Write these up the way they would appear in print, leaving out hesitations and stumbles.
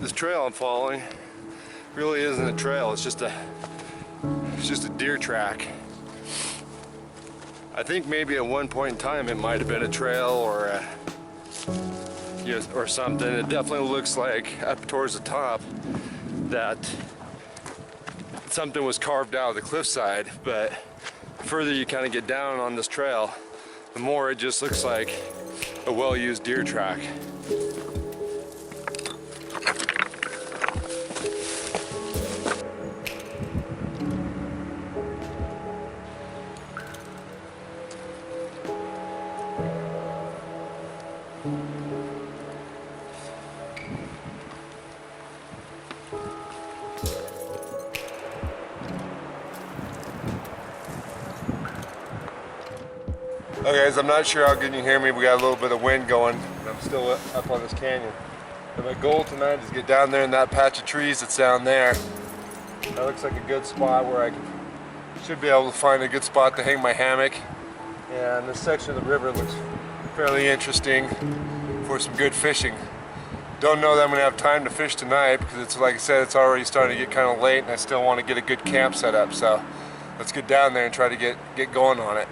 This trail I'm following really isn't a trail, it's just a deer track. I think maybe at one point in time it might have been a trail or or something. It definitely looks like up towards the top that something was carved out of the cliffside, but the further you kind of get down on this trail, the more it just looks like a well-used deer track. Okay guys, I'm not sure how good you can hear me. We got a little bit of wind going. I'm still up on this canyon. And my goal tonight is to get down there in that patch of trees that's down there. That looks like a good spot where I should be able to find a good spot to hang my hammock. And this section of the river looks fairly interesting for some good fishing. Don't know that I'm going to have time to fish tonight because it's, like I said, it's already starting to get kind of late and I still want to get a good camp set up. So let's get down there and try to get going on it.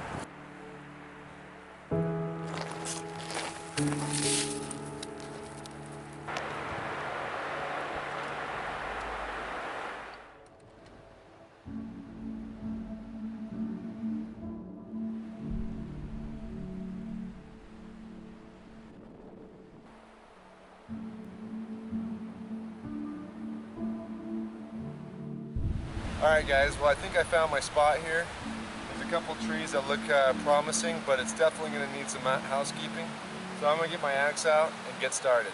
Alright guys, well I think I found my spot here. There's a couple trees that look promising, but it's definitely going to need some housekeeping. So I'm going to get my axe out and get started.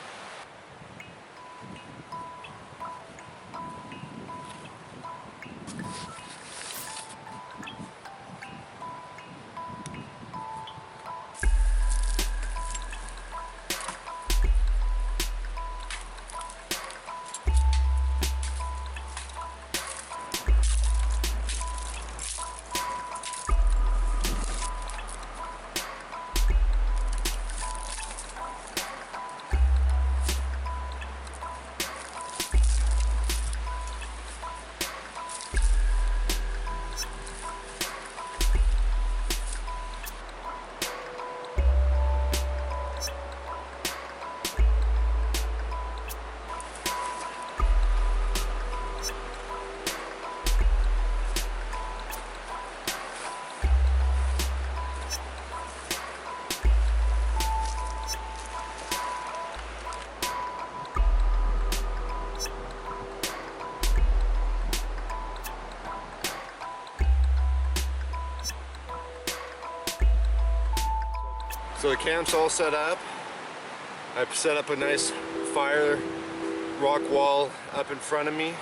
So the camp's all set up. I've set up a nice fire rock wall up in front of me.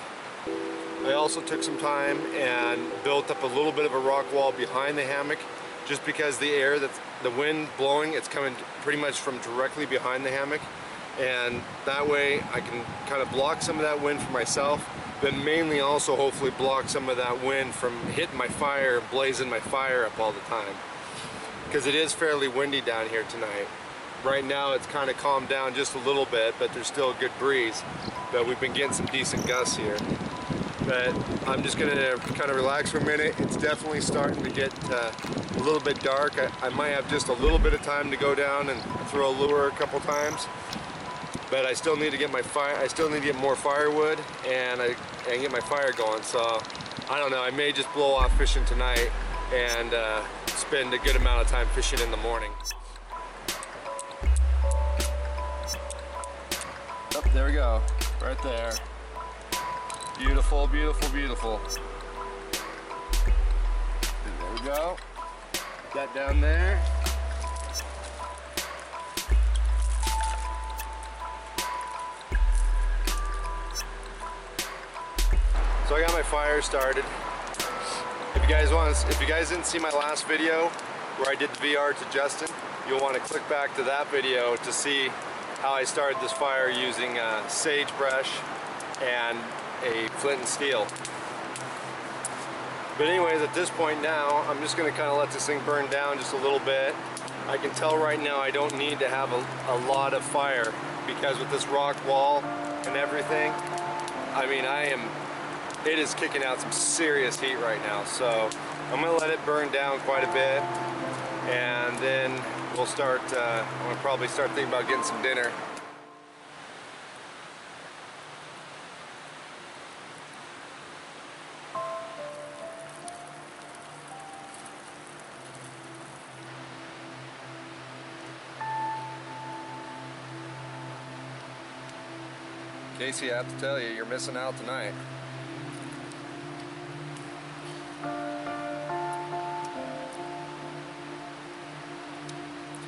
I also took some time and built up a little bit of a rock wall behind the hammock, just because the air, that's the wind blowing, it's coming pretty much from directly behind the hammock, and that way I can kind of block some of that wind for myself, but mainly also hopefully block some of that wind from hitting my fire, blazing my fire up all the time. Because it is fairly windy down here tonight. Right now it's kind of calmed down just a little bit, but there's still a good breeze. But we've been getting some decent gusts here. But I'm just gonna kind of relax for a minute. It's definitely starting to get a little bit dark. I might have just a little bit of time to go down and throw a lure a couple times. But I still need to get my fire. I still need to get more firewood and get my fire going. So I don't know. I may just blow off fishing tonight and spend a good amount of time fishing in the morning. Oh, there we go, right there. Beautiful, beautiful, beautiful. There we go. Put that down there. So I got my fire started. If you guys didn't see my last video where I did the VR to Justin, you'll want to click back to that video to see how I started this fire using sagebrush and a flint and steel. But anyways, at this point now, I'm just going to kind of let this thing burn down just a little bit. I can tell right now I don't need to have a lot of fire, because with this rock wall and everything. I mean, it is kicking out some serious heat right now, so I'm gonna let it burn down quite a bit, and then we'll start, I'm gonna probably start thinking about getting some dinner. Casey, I have to tell you, you're missing out tonight.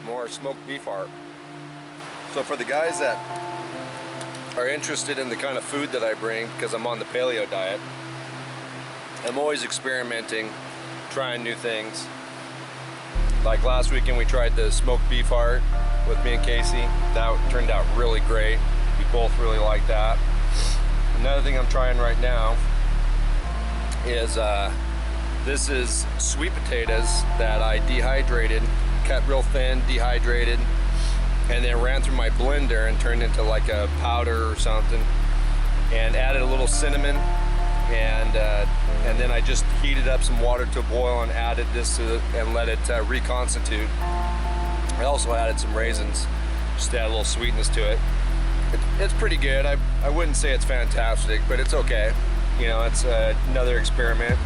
More smoked beef heart. So for the guys that are interested in the kind of food that I bring, because I'm on the paleo diet, I'm always experimenting, trying new things. Like last weekend we tried the smoked beef heart with me and Casey. That turned out really great. We both really like that. Another thing I'm trying right now is this is sweet potatoes that I dehydrated, cut real thin, dehydrated, and then ran through my blender and turned into like a powder or something, and added a little cinnamon, and then I just heated up some water to a boil and added this to it and let it reconstitute. I also added some raisins just to add a little sweetness to it. It's pretty good. I wouldn't say it's fantastic, but it's okay. You know, it's another experiment.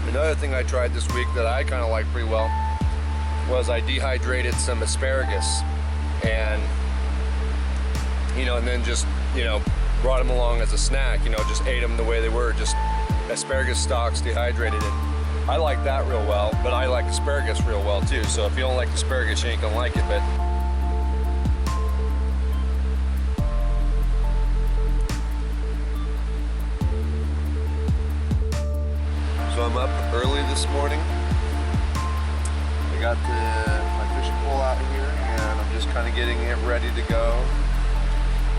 Another thing I tried this week that I kind of like pretty well was I dehydrated some asparagus, and you know, and then just, you know, brought them along as a snack. You know, just ate them the way they were, just asparagus stalks dehydrated. And I like that real well, but I like asparagus real well too. So if you don't like asparagus, you ain't gonna like it. But so I'm up early this morning. I got my fishing pole out here, and I'm just kind of getting it ready to go.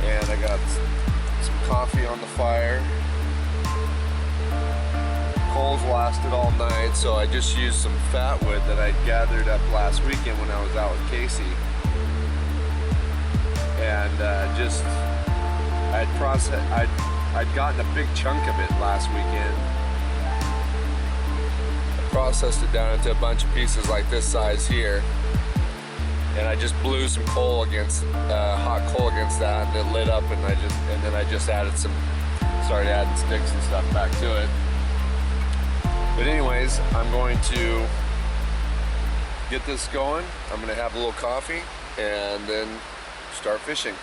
And I got some coffee on the fire. Coals lasted all night, so I just used some fat wood that I gathered up last weekend when I was out with Casey. And I'd gotten a big chunk of it last weekend. Processed it down into a bunch of pieces like this size here, and I just blew some coal against hot coal against that, and it lit up, and then I just started adding sticks and stuff back to it. But anyways, I'm going to get this going. I'm going to have a little coffee and then start fishing.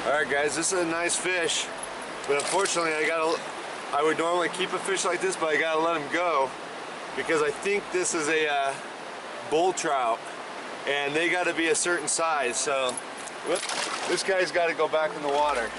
Alright guys, this is a nice fish, but unfortunately I would normally keep a fish like this, but I gotta let him go because I think this is a bull trout, and they gotta be a certain size, so whoop, this guy's gotta go back in the water.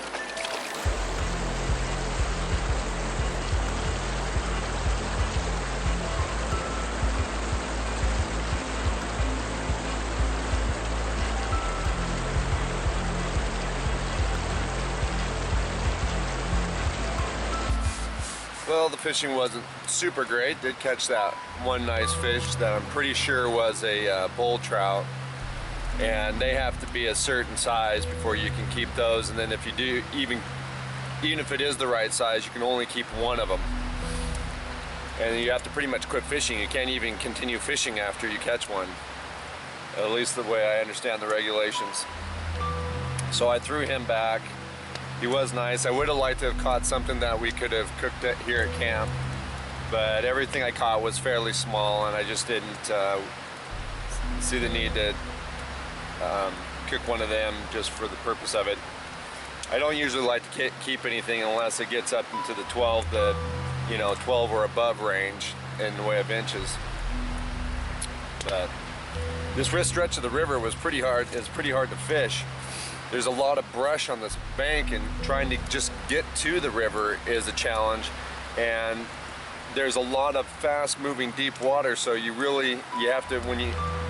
Well, the fishing wasn't super great. Did catch that one nice fish that I'm pretty sure was a bull trout, and they have to be a certain size before you can keep those. And then if you do, even if it is the right size, you can only keep one of them, and you have to pretty much quit fishing. You can't even continue fishing after you catch one, at least the way I understand the regulations. So I threw him back. He was nice. I would have liked to have caught something that we could have cooked it here at camp, but everything I caught was fairly small, and I just didn't see the need to cook one of them just for the purpose of it. I don't usually like to keep anything unless it gets up into the 12 or above range in the way of inches. But this wrist stretch of the river was pretty hard. It's pretty hard to fish. There's a lot of brush on this bank, and trying to just get to the river is a challenge. And there's a lot of fast-moving deep water, so you have to,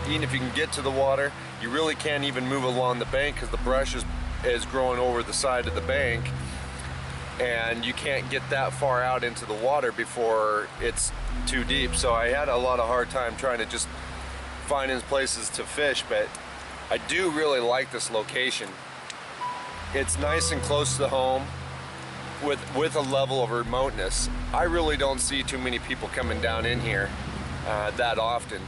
even if you can get to the water, you really can't even move along the bank because the brush is growing over the side of the bank, and you can't get that far out into the water before it's too deep. So I had a lot of hard time trying to just find places to fish, but I do really like this location. It's nice and close to home with a level of remoteness. I really don't see too many people coming down in here that often.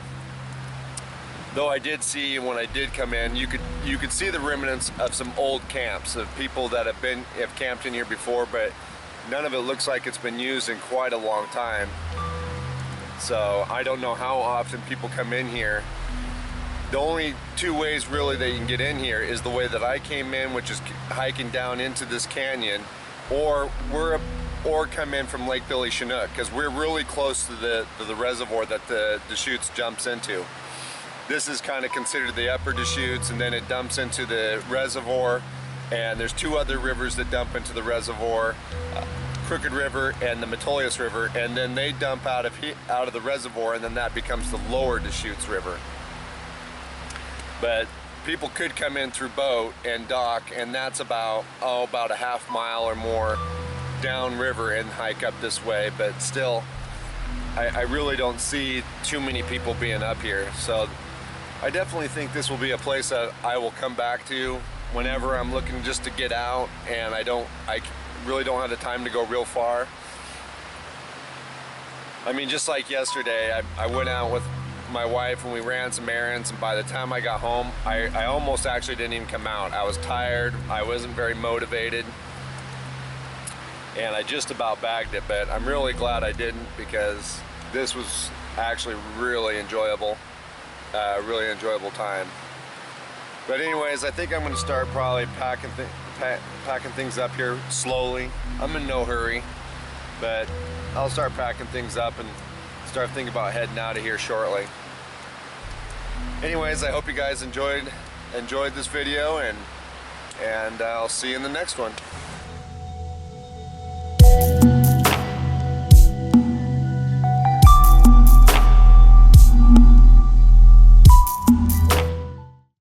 Though I did see, when I did come in, you could see the remnants of some old camps of people that have camped in here before, but none of it looks like it's been used in quite a long time. So I don't know how often people come in here. The only two ways really that you can get in here is the way that I came in, which is hiking down into this canyon, or come in from Lake Billy Chinook, because we're really close to the reservoir that the Deschutes jumps into. This is kind of considered the upper Deschutes, and then it dumps into the reservoir, and there's two other rivers that dump into the reservoir, Crooked River and the Metolius River, and then they dump out of the reservoir, and then that becomes the lower Deschutes River. But people could come in through boat and dock, and that's about a half mile or more downriver and hike up this way. But still, I really don't see too many people being up here. So I definitely think this will be a place that I will come back to whenever I'm looking just to get out, and I really don't have the time to go real far. I mean, just like yesterday, I went out with my wife and we ran some errands, and by the time I got home, I almost actually didn't even come out. I was tired, I wasn't very motivated, and I just about bagged it. But I'm really glad I didn't, because this was actually really enjoyable time. But anyways, I think I'm going to start probably packing things up here slowly. I'm in no hurry, but I'll start packing things up and start thinking about heading out of here shortly. Anyways, I hope you guys enjoyed this video, and I'll see you in the next one.